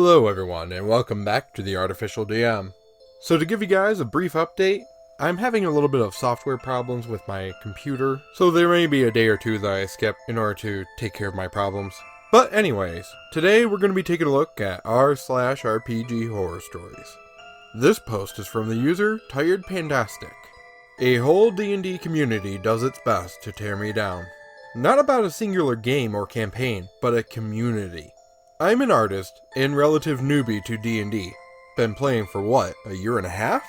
Hello everyone, and welcome back to the Artificial DM. So to give you guys a brief update, I'm having a little bit of software problems with my computer, so there may be a day or two that I skip in order to take care of my problems. But anyways, today we're going to be taking a look at r/RPG horror stories. This post is from the user Tired Pandastic. A whole D&D community does its best to tear me down. Not about a singular game or campaign, but a community. I'm an artist and relative newbie to D&D. Been playing for what, a year and a half?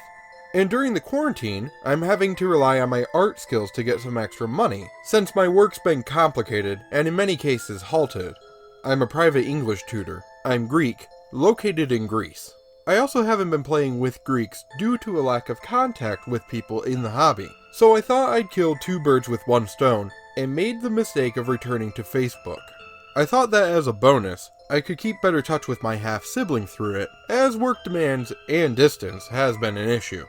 And during the quarantine, I'm having to rely on my art skills to get some extra money, since my work's been complicated and in many cases halted. I'm a private English tutor. I'm Greek, located in Greece. I also haven't been playing with Greeks due to a lack of contact with people in the hobby, so I thought I'd kill two birds with one stone, and made the mistake of returning to Facebook. I thought that as a bonus, I could keep better touch with my half-sibling through it, as work demands and distance has been an issue.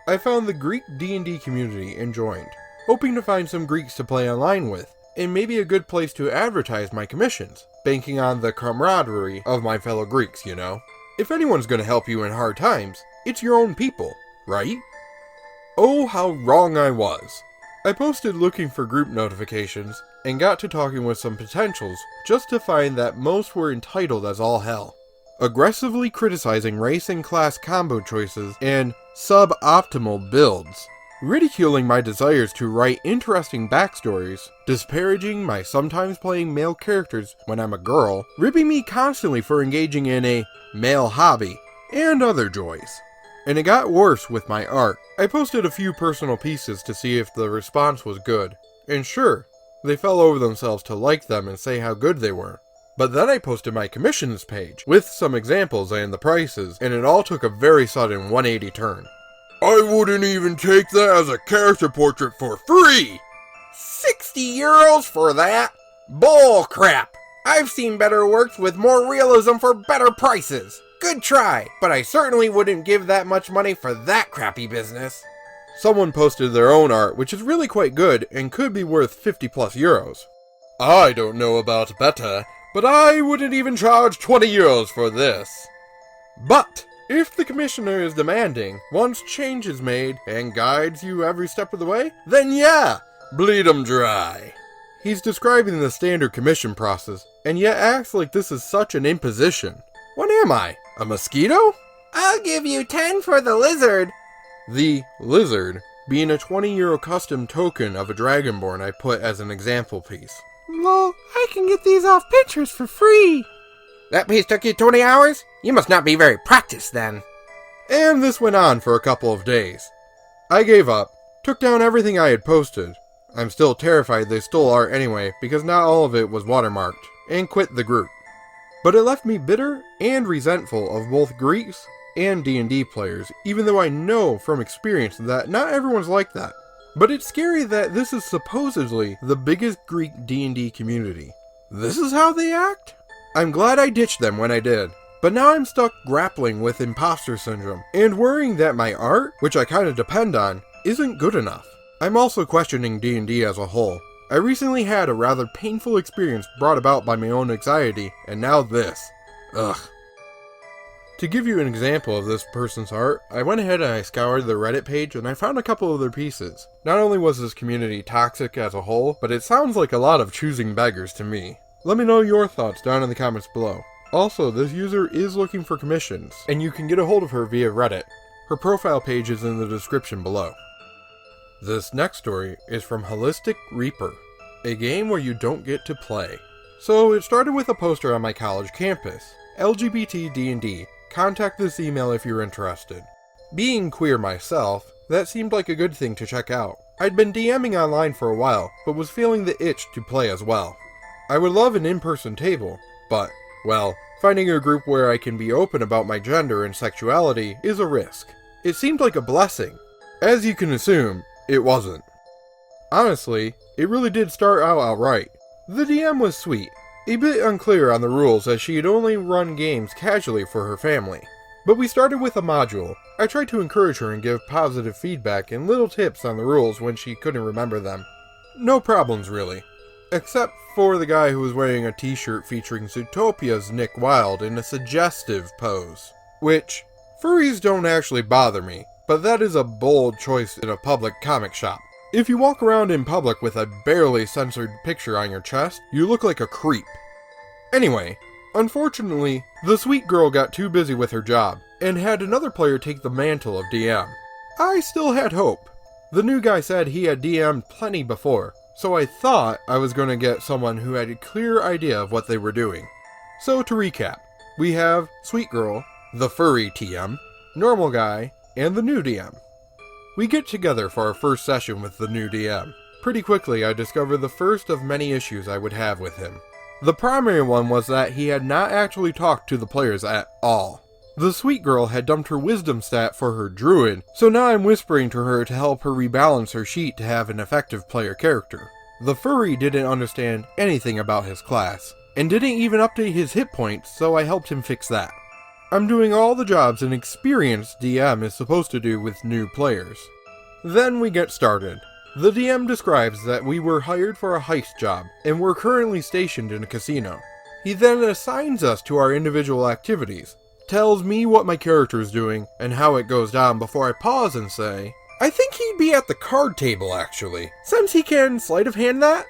I found the Greek D&D community and joined, hoping to find some Greeks to play online with, and maybe a good place to advertise my commissions, banking on the camaraderie of my fellow Greeks, you know. If anyone's gonna help you in hard times, it's your own people, right? Oh, how wrong I was. I posted looking for group notifications, and got to talking with some potentials, just to find that most were entitled as all hell. Aggressively criticizing race and class combo choices, and suboptimal builds. Ridiculing my desires to write interesting backstories, disparaging my sometimes playing male characters when I'm a girl, ribbing me constantly for engaging in a male hobby, and other joys. And it got worse with my art. I posted a few personal pieces to see if the response was good, and sure, they fell over themselves to like them and say how good they were. But then I posted my commissions page, with some examples and the prices, and it all took a very sudden 180 turn. I wouldn't even take that as a character portrait for free! 60 euros for that? Bull crap! I've seen better works with more realism for better prices. Good try, but I certainly wouldn't give that much money for that crappy business. Someone posted their own art, which is really quite good and could be worth 50 plus euros. I don't know about better, but I wouldn't even charge 20 euros for this. But if the commissioner is demanding, once change is made and guides you every step of the way, then yeah, bleed 'em dry. He's describing the standard commission process, and yet acts like this is such an imposition. What am I, a mosquito? I'll give you 10 for the lizard. The lizard being a 20 euro custom token of a dragonborn I put as an example piece. Lol, I can get these off pictures for free. That piece took you 20 hours? You must not be very practiced then. And this went on for a couple of days. I gave up, took down everything I had posted. I'm still terrified they stole art anyway, because not all of it was watermarked, and quit the group. But it left me bitter and resentful of both Greeks and D&D players, even though I know from experience that not everyone's like that. But it's scary that this is supposedly the biggest Greek D&D community. This is how they act? I'm glad I ditched them when I did, but now I'm stuck grappling with imposter syndrome, and worrying that my art, which I kinda depend on, isn't good enough. I'm also questioning D&D as a whole. I recently had a rather painful experience brought about by my own anxiety, and now this. Ugh. To give you an example of this person's art, I went ahead and I scoured their Reddit page and I found a couple of their pieces. Not only was this community toxic as a whole, but it sounds like a lot of choosing beggars to me. Let me know your thoughts down in the comments below. Also, this user is looking for commissions, and you can get a hold of her via Reddit. Her profile page is in the description below. This next story is from Holistic Reaper, a game where you don't get to play. So it started with a poster on my college campus. LGBT D&D, contact this email if you're interested. Being queer myself, that seemed like a good thing to check out. I'd been DMing online for a while, but was feeling the itch to play as well. I would love an in-person table, but, well, finding a group where I can be open about my gender and sexuality is a risk. It seemed like a blessing. As you can assume, it wasn't. Honestly, it really did start out alright. The DM was sweet, a bit unclear on the rules as she had only run games casually for her family. But we started with a module. I tried to encourage her and give positive feedback and little tips on the rules when she couldn't remember them. No problems really. Except for the guy who was wearing a t-shirt featuring Zootopia's Nick Wilde in a suggestive pose. Which, furries don't actually bother me, but that is a bold choice in a public comic shop. If you walk around in public with a barely censored picture on your chest, you look like a creep. Anyway, unfortunately, the sweet girl got too busy with her job, and had another player take the mantle of DM. I still had hope. The new guy said he had DM'd plenty before, so I thought I was going to get someone who had a clear idea of what they were doing. So to recap, we have Sweet Girl, the furry TM, Normal Guy, and the new DM. We get together for our first session with the new DM. Pretty quickly I discovered the first of many issues I would have with him. The primary one was that he had not actually talked to the players at all. The sweet girl had dumped her wisdom stat for her druid, so now I'm whispering to her to help her rebalance her sheet to have an effective player character. The furry didn't understand anything about his class, and didn't even update his hit points, so I helped him fix that. I'm doing all the jobs an experienced DM is supposed to do with new players. Then we get started. The DM describes that we were hired for a heist job, and we're currently stationed in a casino. He then assigns us to our individual activities, tells me what my character is doing, and how it goes down before I pause and say, I think he'd be at the card table actually, since he can sleight of hand that?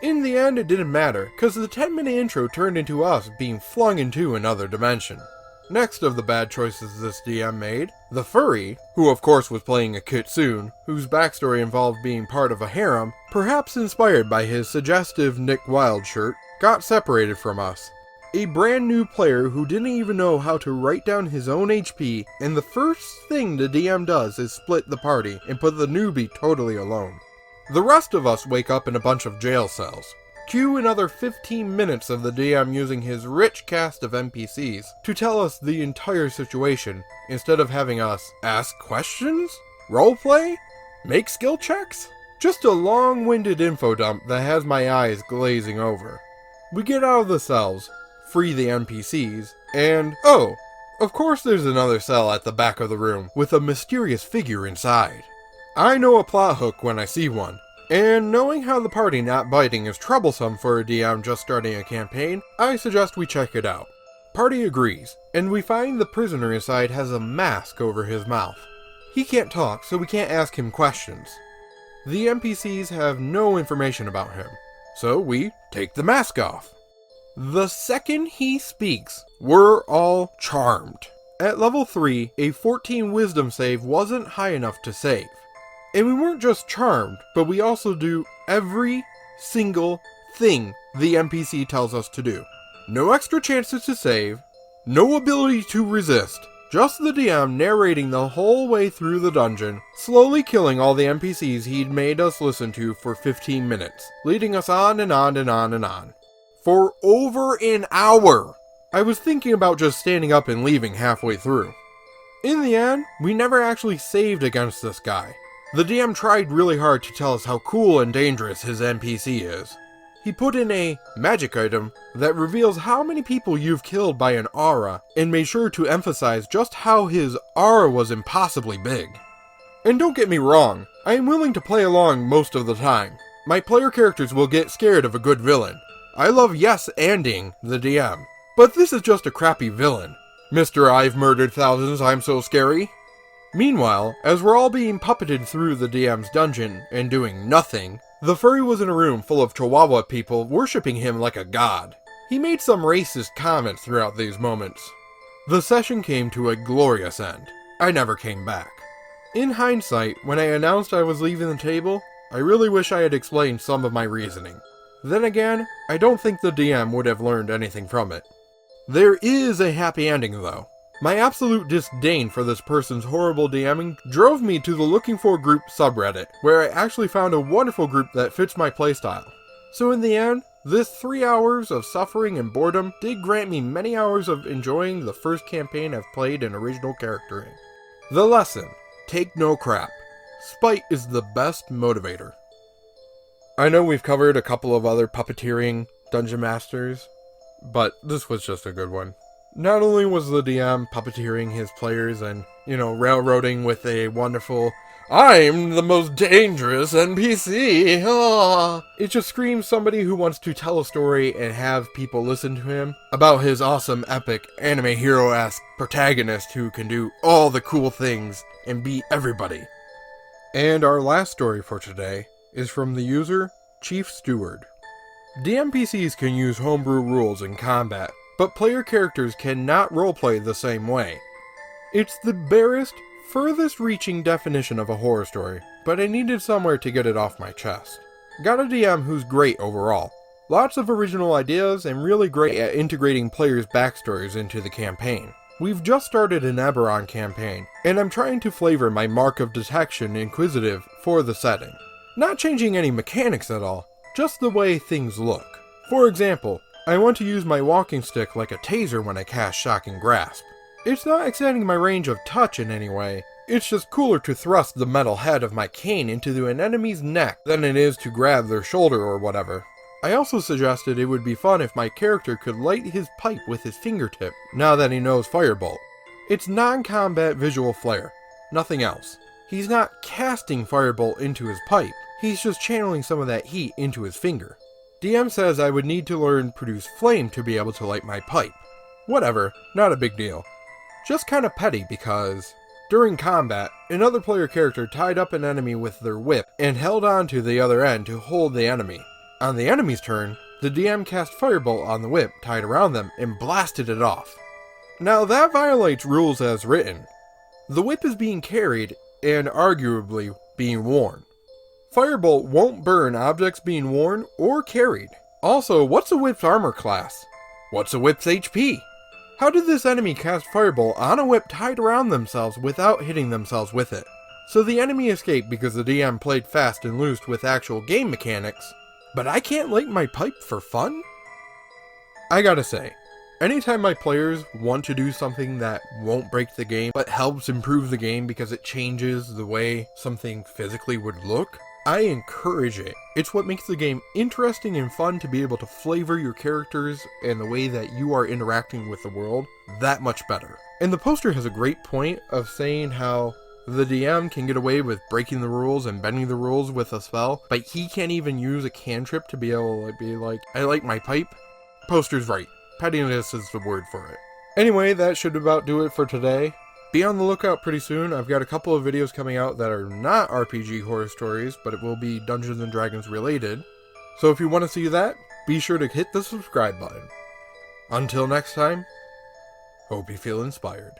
In the end it didn't matter, cause the 10-minute intro turned into us being flung into another dimension. Next of the bad choices this DM made, the furry, who of course was playing a kitsune, whose backstory involved being part of a harem, perhaps inspired by his suggestive Nick Wilde shirt, got separated from us. A brand new player who didn't even know how to write down his own HP, and the first thing the DM does is split the party and put the newbie totally alone. The rest of us wake up in a bunch of jail cells. Cue another 15 minutes of the DM using his rich cast of NPCs to tell us the entire situation, instead of having us ask questions, roleplay, make skill checks. Just a long-winded info dump that has my eyes glazing over. We get out of the cells, free the NPCs, and oh, of course there's another cell at the back of the room with a mysterious figure inside. I know a plot hook when I see one. And knowing how the party not biting is troublesome for a DM just starting a campaign, I suggest we check it out. Party agrees, and we find the prisoner inside has a mask over his mouth. He can't talk, so we can't ask him questions. The NPCs have no information about him, so we take the mask off. The second he speaks, we're all charmed. At level 3, a 14 wisdom save wasn't high enough to save. And we weren't just charmed, but we also do every single thing the NPC tells us to do. No extra chances to save, no ability to resist, just the DM narrating the whole way through the dungeon, slowly killing all the NPCs he'd made us listen to for 15 minutes, leading us on and on and on and on. For over an hour! I was thinking about just standing up and leaving halfway through. In the end, we never actually saved against this guy. The DM tried really hard to tell us how cool and dangerous his NPC is. He put in a magic item that reveals how many people you've killed by an aura, and made sure to emphasize just how his aura was impossibly big. And don't get me wrong, I am willing to play along most of the time. My player characters will get scared of a good villain. I love yes-anding the DM, but this is just a crappy villain. Mr. I've murdered thousands, I'm so scary. Meanwhile, as we're all being puppeted through the DM's dungeon and doing nothing, the furry was in a room full of Chihuahua people worshipping him like a god. He made some racist comments throughout these moments. The session came to a glorious end. I never came back. In hindsight, when I announced I was leaving the table, I really wish I had explained some of my reasoning. Then again, I don't think the DM would have learned anything from it. There is a happy ending though. My absolute disdain for this person's horrible DMing drove me to the Looking For Group subreddit, where I actually found a wonderful group that fits my playstyle. So in the end, this 3 hours of suffering and boredom did grant me many hours of enjoying the first campaign I've played in original charactering. The lesson: take no crap. Spite is the best motivator. I know we've covered a couple of other puppeteering dungeon masters, but this was just a good one. Not only was the DM puppeteering his players and, railroading with a wonderful I'm the most dangerous NPC. Ah. It just screams somebody who wants to tell a story and have people listen to him about his awesome, epic, anime hero-esque protagonist who can do all the cool things and beat everybody. And our last story for today is from the user Chief Steward. DMPCs can use homebrew rules in combat, but player characters cannot roleplay the same way. It's the barest, furthest reaching definition of a horror story, but I needed somewhere to get it off my chest. Got a DM who's great overall. Lots of original ideas and really great at integrating players' backstories into the campaign. We've just started an Eberron campaign, and I'm trying to flavor my Mark of Detection Inquisitive for the setting. Not changing any mechanics at all, just the way things look. For example, I want to use my walking stick like a taser when I cast Shocking Grasp. It's not extending my range of touch in any way, it's just cooler to thrust the metal head of my cane into an enemy's neck than it is to grab their shoulder or whatever. I also suggested it would be fun if my character could light his pipe with his fingertip, now that he knows Firebolt. It's non-combat visual flair, nothing else. He's not casting Firebolt into his pipe, he's just channeling some of that heat into his finger. DM says I would need to learn Produce Flame to be able to light my pipe. Whatever, not a big deal. Just kinda petty because, during combat, another player character tied up an enemy with their whip and held on to the other end to hold the enemy. On the enemy's turn, the DM cast Firebolt on the whip tied around them and blasted it off. Now that violates rules as written. The whip is being carried and arguably being worn. Firebolt won't burn objects being worn or carried. Also, what's a whip's armor class? What's a whip's HP? How did this enemy cast Firebolt on a whip tied around themselves without hitting themselves with it? So the enemy escaped because the DM played fast and loose with actual game mechanics, but I can't light my pipe for fun? I gotta say, anytime my players want to do something that won't break the game, but helps improve the game because it changes the way something physically would look, I encourage it. It's what makes the game interesting and fun to be able to flavor your characters and the way that you are interacting with the world that much better. And the poster has a great point of saying how the DM can get away with breaking the rules and bending the rules with a spell, but he can't even use a cantrip to be able to be like, I like my pipe. Poster's right. Pettiness is the word for it. Anyway, that should about do it for today. Be on the lookout pretty soon. I've got a couple of videos coming out that are not RPG horror stories, but it will be Dungeons & Dragons related. So if you want to see that, be sure to hit the subscribe button. Until next time, hope you feel inspired.